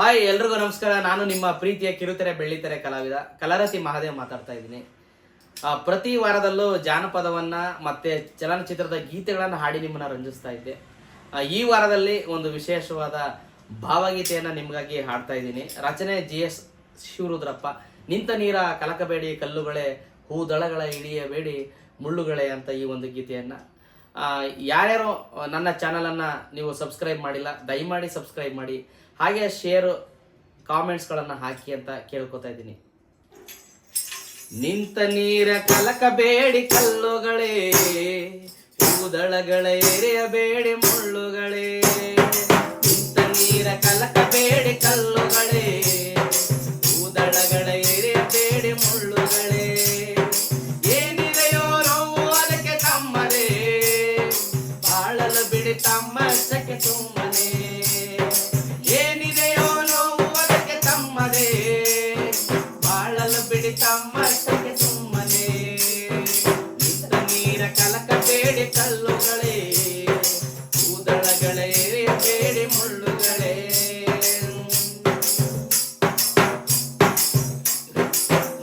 Hi ಎಲ್ರಿಗೂ ನಮಸ್ಕಾರ. ನಾನು ನಿಮ್ಮ ಪ್ರೀತಿಯ ಕಿರುತೆರೆ ಬೆಳ್ಳಿತೆರೆ ಕಲಾವಿದ ಕಲಾರತಿ ಮಹಾದೇವ್ ಮಾತಾಡ್ತಾ ಇದ್ದೀನಿ. ಪ್ರತಿ ವಾರದಲ್ಲೂ ಜಾನಪದವನ್ನ ಮತ್ತೆ ಚಲನಚಿತ್ರದ ಗೀತೆಗಳನ್ನ ಹಾಡಿ ನಿಮ್ಮನ್ನ ರಂಜಿಸ್ತಾ ಇದ್ದೆ. ಈ ವಾರದಲ್ಲಿ ಒಂದು ವಿಶೇಷವಾದ ಭಾವಗೀತೆಯನ್ನ ನಿಮಗಾಗಿ ಹಾಡ್ತಾ ಇದ್ದೀನಿ. ರಚನೆ GS ಶಿವರುದ್ರಪ್ಪ. ನಿಂತ ನೀರ ಕಲಕಬೇಡಿ ಕಲ್ಲುಗಳೇ, ಹೂದಳಗಳ ಇಳಿಯಬೇಡಿ ಮುಳ್ಳುಗಳೇ ಅಂತ ಈ ಒಂದು ಗೀತೆಯನ್ನ ಯಾರ್ಯಾರೋ ನನ್ನ ಚಾನಲನ್ನು ನೀವು ಸಬ್ಸ್ಕ್ರೈಬ್ ಮಾಡಿಲ್ಲ, ದಯಮಾಡಿ ಸಬ್ಸ್ಕ್ರೈಬ್ ಮಾಡಿ, ಹಾಗೆ ಶೇರು ಕಾಮೆಂಟ್ಸ್ಗಳನ್ನು ಹಾಕಿ ಅಂತ ಕೇಳ್ಕೊತಾ ಇದ್ದೀನಿ. ನಿಂತ ನೀರ ಕಲಕಬೇಡಿ ಕಲ್ಲುಗಳೇ, ಹೂದಳಗಳ ಎರೆಯಬೇಡಿ ಮುಳ್ಳುಗಳೇ. ನಿಂತ ನೀರ ಕಲಕಬೇಡಿ ಕಲ್ಲುಗಳೇ, ಹೂದಳಗಳ ಎರೆಯಬೇಡಿ ಮುಳ್ಳುಗಳೇ. ಏನಿದೆಯೋ ನೋವು ಅದಕ್ಕೆ ತಮ್ಮದೇ, ಬಾಳಲು ಬಿಡಿ ತಮ್ಮ ಸಕ್ಕೆ ಸುಮ್ಮನೆ. ಏನಿದೆಯೋ ನೋವು ಅದಕ್ಕೆ ತಮ್ಮದೇ, ಬಾಳಲು ಬಿಡಿ ತಮ್ಮ ಸಕ್ಕೆ ಸುಮ್ಮನೆ. ನಿಂತ ನೀರ ಕಲಕಬೇಡಿ ಕಲ್ಲುಗಳೇ, ಹೂದಳಗಳ ಎರೆಯಬೇಡಿ ಮುಳ್ಳುಗಳೇ.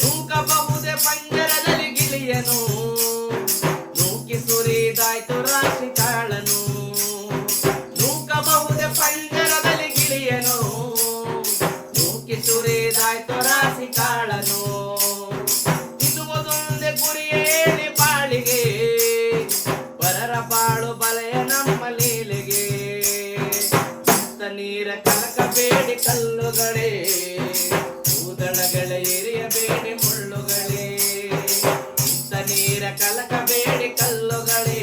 ನೂಕಬಹುದೇ ಪಂಜರದಲ್ಲಿ ಗಿಳಿಯನು, ನೂಕಿ ಸುರಿದಾಯ್ತು ರಾಶಿ ಕಾಳನು. ನೂಕಬಹುದೇ ಪಂಜರದಲ್ಲಿ ಗಿಳಿಯನು, ನೂಕಿ ಸುರಿದಾಯ್ತು ರಾಶಿ ಕಾಳನು. ತಿನ್ನುವುದೊಂದೇ ಗುರಿಯೇ ಹೇಳಿ ಬಾಳಿಗೆ, ಪರರ ಬಾಳು ಬಲೆಯ ನಮ್ಮ ಲೀಲೆಗೆ. ನೀರ ಕಲಕಬೇಡಿ ಕಲ್ಲುಗಳೇ, ಹೂದಳಗಳ ಎರೆಯಬೇಡಿ ಮುಳ್ಳುಗಳೇ. ನೀರ ಕಲಕಬೇಡಿ ಕಲ್ಲುಗಳೇ,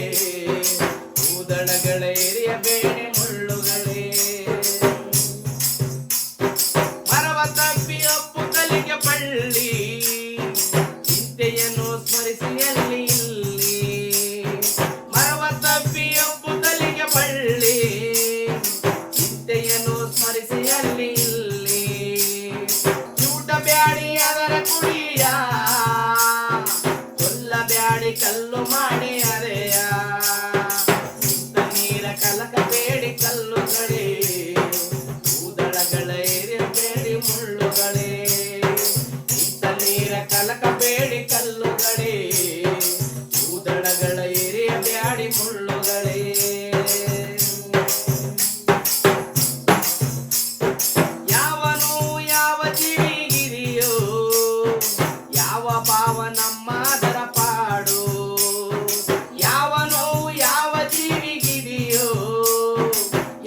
ಹೂದಳಗಳ ಎರೆಯಬೇಡಿ ಮುಳ್ಳುಗಳೇ. ಮರವ ತಪ್ಪಿ ಒಪ್ಪು ಕಲಿಗೆ ಬಳ್ಳಿ, ಚಿಂತೆಯನ್ನು ಸ್ಮರಿಸಿ ಎಲ್ಲಿ ಇಲ್ಲಿ. ಮರವ ತಪ್ಪಿ ಒಪ್ಪು ಕಲಿಗೆ ಬಳ್ಳಿ, ಚಿಂತೆಯನ್ನು ಸ್ಮರಿಸಿ ಅಲ್ಲಿ ಇಲ್ಲಿ. ಚೂಟ ಬ್ಯಾಡಿ ಅದರ ಕುಡಿಯ, ಕೊಲ್ಲ ಬ್ಯಾಡಿ ಕಲ್ಲು ಮಾಡಿ ಅರೆಯ. ನೀರ ಕಲಕಬೇಡಿ ಕಲ್ಲುಗಳೇ, ಹೂದಳಗಳ ಎರೆಯಬೇಡಿ ಮುಳ್ಳುಗಳೇ. ನೀರ ಕಲಕಬೇಡಿ ಕಲ್ಲುಗಳೇ, ಹೂದಳಗಳ ಎರೆಯಬೇಡಿ ಮುಳ್ಳುಗಳೇ. ಯಾವನು ಯಾವ ಜೀವಿಗಿರಿಯೋ, ಯಾವ ಭಾವ ನಮ್ಮ ಅದರ ಪಾಡು. ಯಾವನು ಯಾವ ಜೀವಿಗಿರಿಯೋ,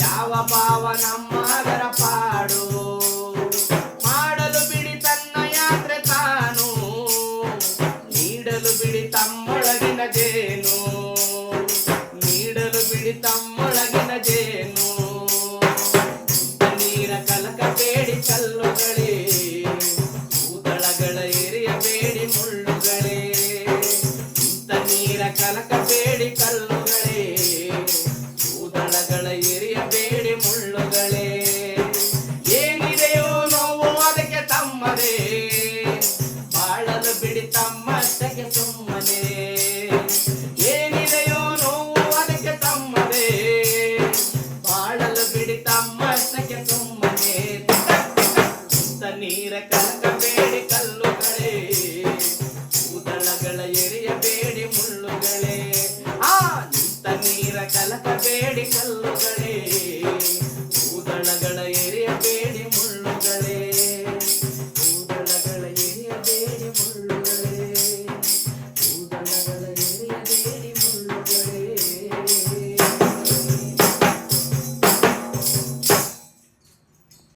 ಯಾವ ಭಾವ ನಮ್ಮ ಅದರ ಪಾಡು. ಮಾಡಲು ಬಿಡಿ ತನ್ನ ಯಾತ್ರೆ ತಾನು, ನೀಡಲು ಬಿಡಿ ತಮ್ಮೊಳಗಿನ ಜೇನು. ನೀಡಲು ಬಿಡಿ ತಮ್ಮೊಳಗಿನ ಜೇನು. ನೀರ ಕಲಕಬೇಡಿ ಕಲ್ಲುಗಳೇ,